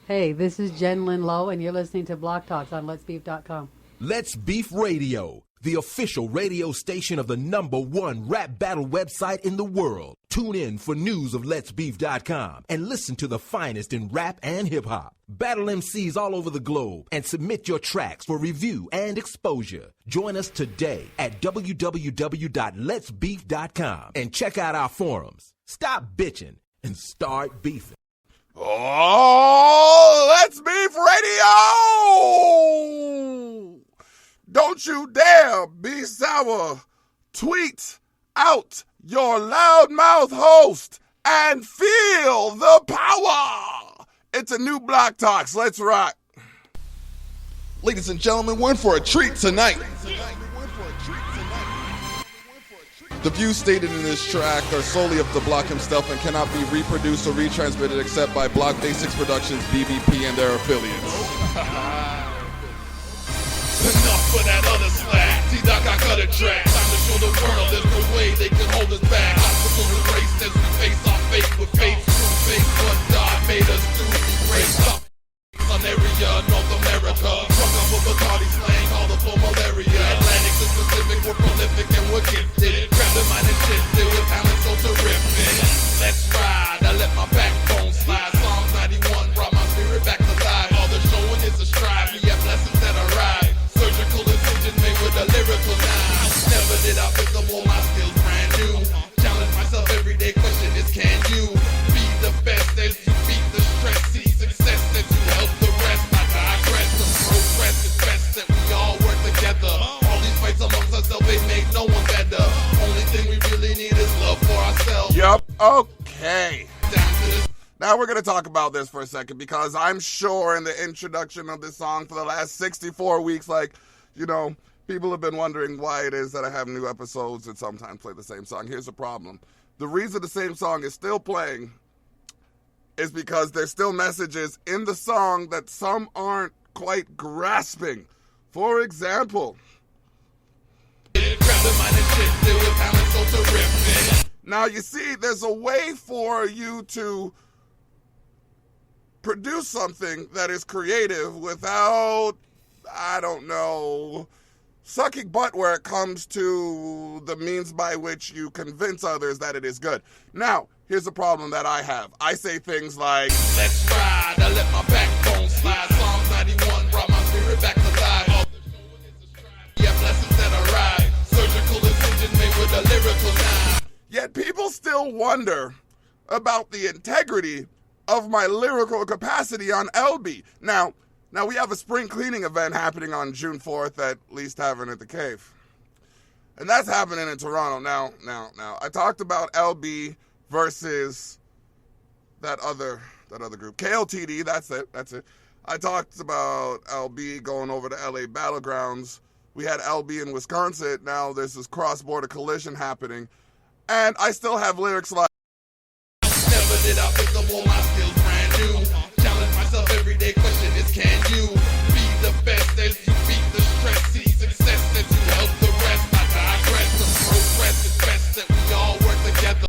Hey, this is Jen Lynn Lowe, and you're listening to Block Talks on Let'sBeef.com. Let's Beef Radio, the official radio station of the #1 rap battle website in the world. Tune in for news of Let'sBeef.com and listen to the finest in rap and hip-hop. Battle MCs all over the globe and submit your tracks for review and exposure. Join us today at www.letsbeef.com and check out our forums. Stop bitching and start beefing. Oh, Let's Beef Radio! Don't you dare be sour. Tweet out your loudmouth host and feel the power. It's a new Block Talks. Let's rock. Ladies and gentlemen, we're in for a treat tonight. The views stated in this track are solely of the Block himself and cannot be reproduced or retransmitted except by Block Basics Productions, BBP, and their affiliates. Enough for that other slack. T-Doc, I cut a track. Time to show the world there's no way they can hold us back. Obstacles erased as we face our fate with faith. True faith, what God made us do. Raise up on area, North America. Drunk up with Bacardi slang, all the for malaria. Atlantic to Pacific, we're prolific and we're gifted. Grab the mind and shifted with talent so terrific. Let's ride, I let my backbone slide. Psalms 91 brought my spirit back to life. All the showing is a strive, we have lessons that arrive. Surgical incision made with a lyrical knife. Never did I pick up all my skills brand new. Challenge myself every day, question is can you be the best as you beat the stress? See success as you help the rest. I digress, the progress is best that we all work together. All these fights amongst ourselves, they make no one better. Only thing we really need is love for ourselves. Yup, okay. Now we're going to talk about this for a second because I'm sure in the introduction of this song for the last 64 weeks, people have been wondering why it is that I have new episodes and sometimes play the same song. Here's the problem. The reason the same song is still playing is because there's still messages in the song that some aren't quite grasping. For example, now you see, there's a way for you to produce something that is creative without, sucking butt where it comes to the means by which you convince others that it is good. Now, here's the problem that I have. I say things like, let's ride, I let my backbone slide. Psalms 91 brought my spirit back to life. Yeah, blessings that arrive. Surgical incision made with a lyrical knife. Yet people still wonder about the integrity of my lyrical capacity on LB. Now we have a spring cleaning event happening on June 4th at Least Tavern at the Cave. And that's happening in Toronto. Now, I talked about LB versus that other group. KLTD, that's it. I talked about LB going over to LA Battlegrounds. We had LB in Wisconsin. Now there's this cross-border collision happening. And I still have lyrics like, never did I pick up all my skills brand new. Challenge myself every day, question is can you be the best as you beat the stress? See success as you help the rest. I digress, the progress is best that we all work together.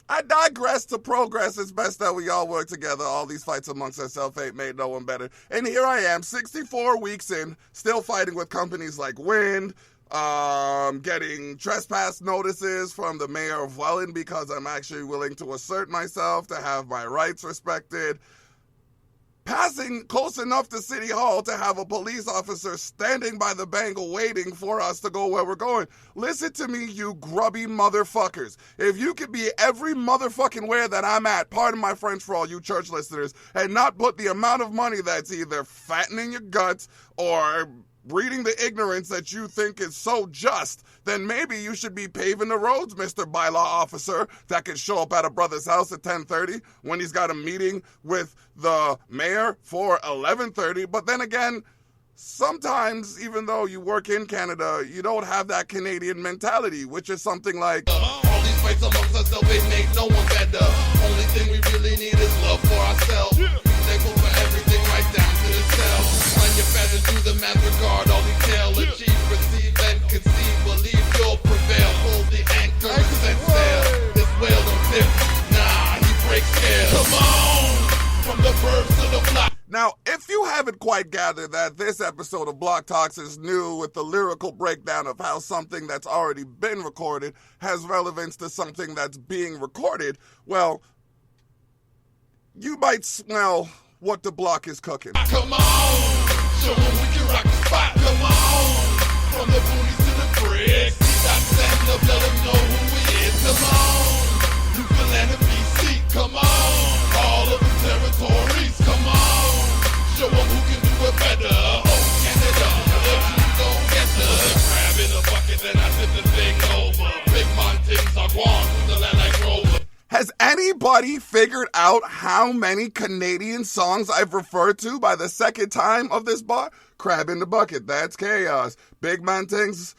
I digress to progress. It's best that we all work together. All these fights amongst ourselves ain't made no one better. And here I am, 64 weeks in, still fighting with companies like Wind, getting trespass notices from the mayor of Welland because I'm actually willing to assert myself, to have my rights respected. Passing close enough to City Hall to have a police officer standing by the bank waiting for us to go where we're going. Listen to me, you grubby motherfuckers. If you could be every motherfucking where that I'm at, pardon my French for all you church listeners, and not put the amount of money that's either fattening your guts or breeding the ignorance that you think is so just, then maybe you should be paving the roads, Mr. Bylaw Officer, that can show up at a brother's house at 10:30 when he's got a meeting with the mayor for 11:30. But then again, sometimes, even though you work in Canada, you don't have that Canadian mentality, which is something like, all these fights amongst ourselves, they make no one better. Only thing we really need is love for ourselves. Be thankful for everything right down to the cell. Run your fast and do the math, regard all detail. Achieve, receive, and conceive. Believe you'll prevail. Hold the anchor and set sail. This whale don't tip. Nah, he breaks scale. Come on! From the birds haven't quite gathered that this episode of Block Talks is new with the lyrical breakdown of how something that's already been recorded has relevance to something that's being recorded, well, you might smell what the block is cooking. Come on, show 'em we can rock the spot. Come on, from the boonies to the bricks. We got to stand up, let 'em know who we is. Come on, New Finland and BC. Come on, all of the territories. Come on, show 'em who can do it better. Oh, Canada, if you don't get the crab in the bucket, then I tip the thing over. Big mountains are gone from the land like Rover. Has anybody figured out how many Canadian songs I've referred to by the second time of this bar? Crab in the bucket, that's chaos. Big man things,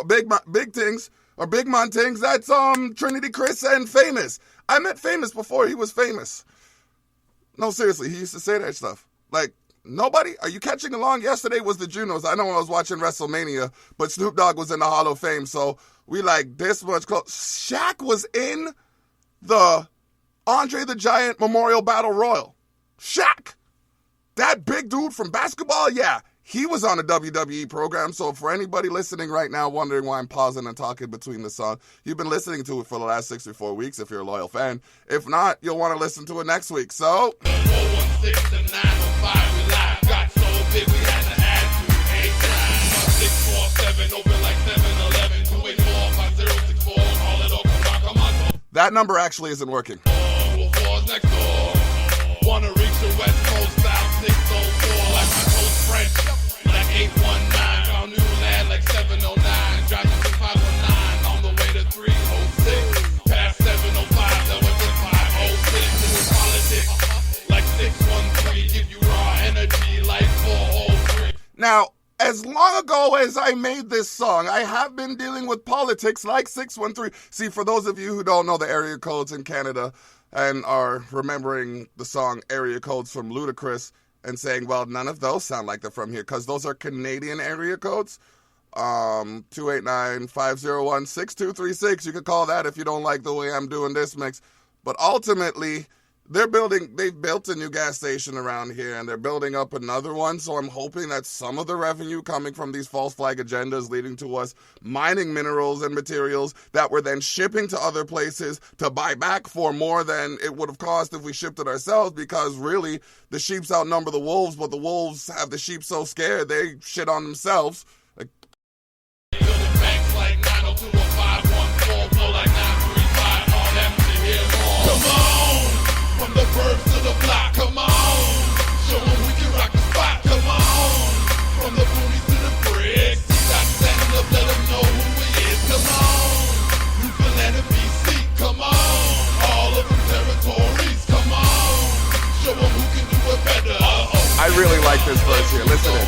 big things, or big man things, that's Trinity Chris and Famous. I met Famous before he was famous. No, seriously, he used to say that stuff. Like, nobody, are you catching along? Yesterday was the Junos. I know I was watching WrestleMania, but Snoop Dogg was in the Hall of Fame, so we like this much close. Shaq was in the Andre the Giant Memorial Battle Royal. Shaq, that big dude from basketball, yeah, he was on a WWE program. So for anybody listening right now wondering why I'm pausing and talking between the song, you've been listening to it for the last 64 weeks if you're a loyal fan. If not, you'll want to listen to it next week. So 416 to 905, we live. Got so big we had to add 289. 647 open like 7-Eleven. 284-5064. Call it all. Come on. that number actually isn't working. Next door. Wanna reach the West Coast style 604 like my coast French. Like 819, found new land like 709. Driving to 519 on the way to 306. Past 705, that went to 506. It was politics like 613. Give you raw energy like 403. Now, as long ago as I made this song, I have been dealing with politics like 613. See, for those of you who don't know the area codes in Canada and are remembering the song Area Codes from Ludacris and saying, well, none of those sound like they're from here, because those are Canadian area codes. 289-501-6236. You could call that if you don't like the way I'm doing this mix. But ultimately, they've built a new gas station around here, and they're building up another one, so I'm hoping that some of the revenue coming from these false flag agendas leading to us mining minerals and materials that we're then shipping to other places to buy back for more than it would have cost if we shipped it ourselves, because really, the sheeps outnumber the wolves, but the wolves have the sheep so scared they shit on themselves. Banks like 902-514, flow like 935, all that to hear more. Come on, from the burbs to the block, come on, show 'em we can rock the spot, come on, from the boonies to the bricks, got to stand up, let 'em know who we is, come on, New Finland and BC, come on, all of them territories, come on, show 'em who can do it better. I really like this verse here, listen in.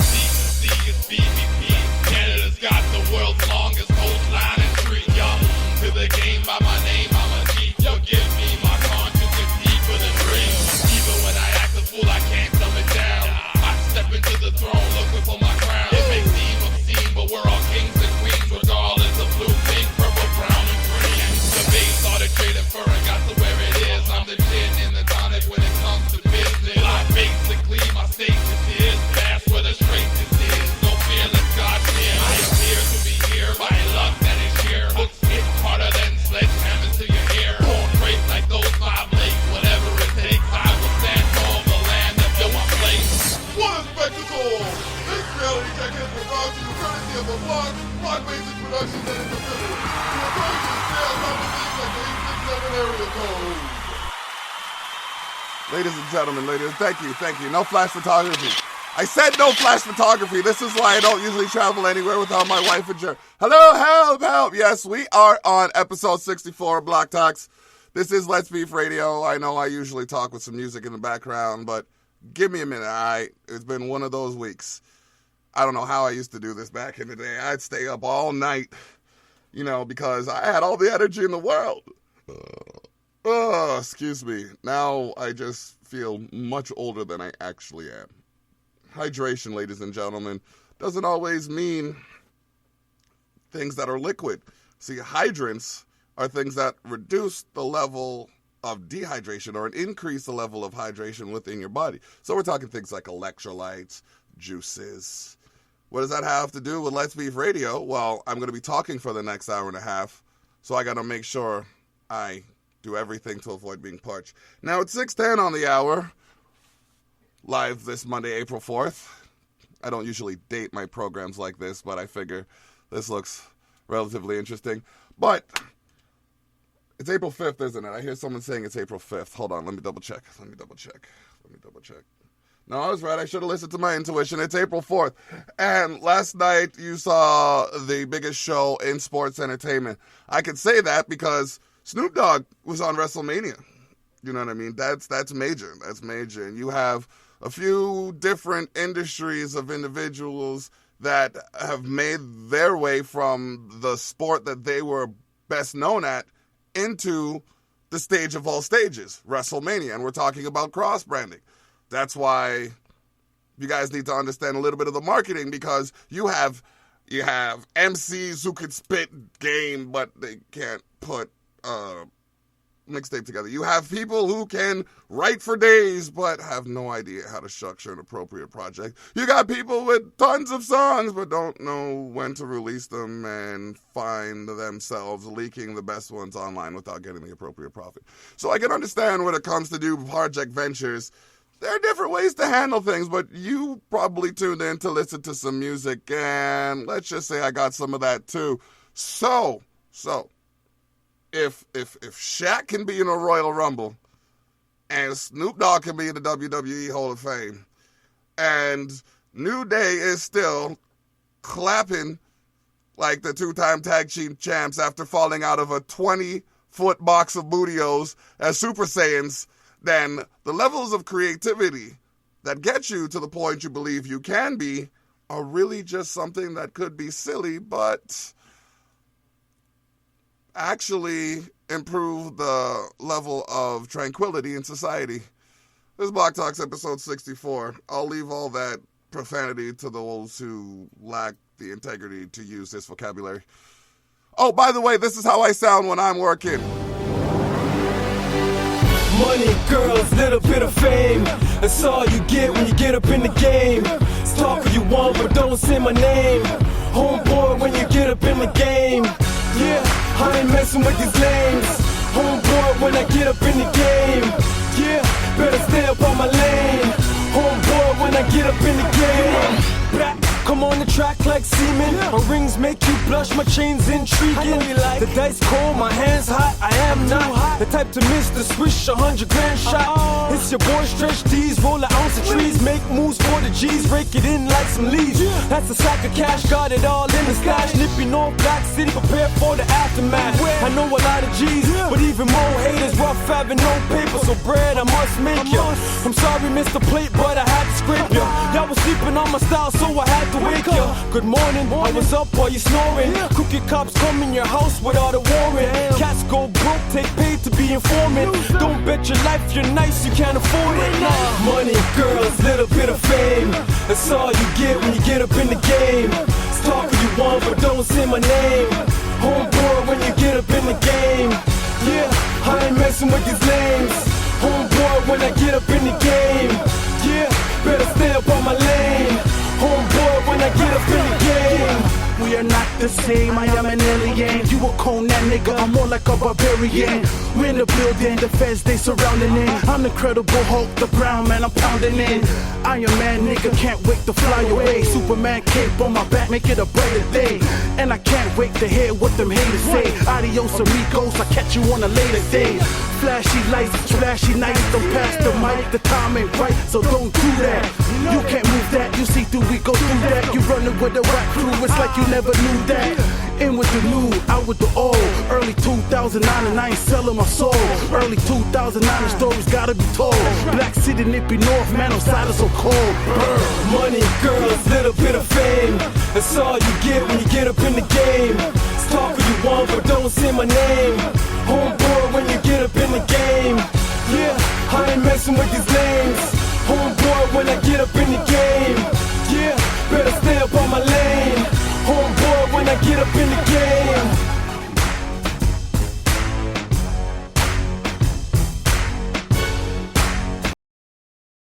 C is BBP. Canada's got the world's longest coastline and street. Young to the game by my name, I'm a G. Forgive me, my conscience is deeper than dream. Even when I act a fool, I can't dumb it down. I step into the throne looking for my crown. It may seem obscene, but we're all kings and queens, regardless of blue, pink, purple, brown, and green. The base started trading fur and got to where it is. I'm the gin in the tonic when it comes to business. I basically, my status is fast where the straightness is. No fear, let God fear. I appear to be here by luck that is here. Hooks hit harder than sledgehammers to your ear. Born great like those 5 lakes. Whatever it takes, I will stand tall. The land that built my place. What a spectacle! This reality check has been brought to you courtesy of a Block Basic Productions and its affiliates. To encourage you to stay on top of things like the 867 area code. Ladies and gentlemen, thank you. No flash photography. I said no flash photography. This is why I don't usually travel anywhere without my wife and Jer. Hello, help. Yes, we are on episode 64 of Block Talks. This is Let's Beef Radio. I know I usually talk with some music in the background, but give me a minute, all right? It's been one of those weeks. I don't know how I used to do this back in the day. I'd stay up all night, because I had all the energy in the world. Excuse me. Now I just feel much older than I actually am. Hydration, ladies and gentlemen, doesn't always mean things that are liquid. See, hydrants are things that reduce the level of dehydration or an increased level of hydration within your body. So we're talking things like electrolytes, juices. What does that have to do with Let's Beef Radio? Well, I'm going to be talking for the next hour and a half, so I got to make sure I do everything to avoid being parched. Now, it's 6:10 on the hour, live this Monday, April 4th. I don't usually date my programs like this, but I figure this looks relatively interesting. But it's April 5th, isn't it? I hear someone saying it's April 5th. Hold on, let me double check. No, I was right. I should have listened to my intuition. It's April 4th. And last night you saw the biggest show in sports entertainment. I could say that because Snoop Dogg was on WrestleMania. You know what I mean? That's major. That's major. And you have a few different industries of individuals that have made their way from the sport that they were best known at into the stage of all stages, WrestleMania. And we're talking about cross-branding. That's why you guys need to understand a little bit of the marketing, because you have MCs who could spit game, but they can't put mixtape together. You have people who can write for days but have no idea how to structure an appropriate project. You got people with tons of songs but don't know when to release them and find themselves leaking the best ones online without getting the appropriate profit. So I can understand when it comes to do project ventures, there are different ways to handle things, but you probably tuned in to listen to some music, and let's just say I got some of that too. So if Shaq can be in a Royal Rumble, and Snoop Dogg can be in the WWE Hall of Fame, and New Day is still clapping like the two-time tag team champs after falling out of a 20-foot box of Bootios as Super Saiyans, then the levels of creativity that get you to the point you believe you can be are really just something that could be silly, but actually improve the level of tranquility in society. This is Block Talks episode 64. I'll leave all that profanity to those who lack the integrity to use this vocabulary. Oh, by the way, this is how I sound when I'm working. Money, girls, little bit of fame. That's all you get when you get up in the game. Talk what you want, but don't say my name. Homeboy, when you get up in the game. Yeah, I ain't messing with these lames. Homeboy, when I get up in the game. Yeah, better stay up on my lane. Homeboy, when I get up in the game. Back, come on the track like semen. My rings make you blush, my chains intriguing. The dice cold, my hands hot, I am not the type to miss the swish, 100 grand shot. It's your boy Stretch D's, roll an ounce of trees, make moves for the G's, rake it in like some leaves. That's a sack of cash, got it all in the stash. Nippy North Black City, prepare for the aftermath. I know a lot of G's, but even more haters, rough having no paper, so bread I must make ya. I'm sorry, Mr. Plate, but I had to scrape ya. Y'all was sleeping on my style, so I had to wake ya. Good morning, I was up while you snoring. Crooked cops come in your house with all the warrant. Cats go broke, take pay to be informant. Don't bet your life you're nice, you can't afford it. Money, girls, little bit of fame. That's all you get when you get up in the game. Talk what you want, but don't say my name. Homeboy, when you get up in the game. Yeah, I ain't messing with these names. Homeboy, when I get up in the game. Yeah, better stay up on my lane. Homeboy, when I get up in the game. We are not the same, I am an alien. You a Conan nigga, I'm more like a barbarian. We're in the building, the feds they surrounding in. I'm the Incredible Hulk, the brown man, I'm pounding in. Iron Man nigga, can't wait to fly away. Superman cape on my back, make it a brighter day. And I can't wait to hear what them haters say. Adios amigos, I'll catch you on a later day. Flashy lights, flashy nights, don't pass the mic. The time ain't right, so don't do that. You can't move that, you see through, we go through that. You running with the rap crew, it's like you never knew that. In with the new, out with the old. Early 2009 and I ain't selling my soul. Early 2009 the stories gotta be told. Black City, Nippy North, man, outside is so cold. Money, girls, little bit of fame. That's all you get when you get up in the game. Talk what you want, but don't say my name. Homeboy, when you get up in the game. Yeah, I ain't messing with these names. Homeboy, when I get up in the game. Yeah, better stay up on my lane. Homeboy, when I get up in the game.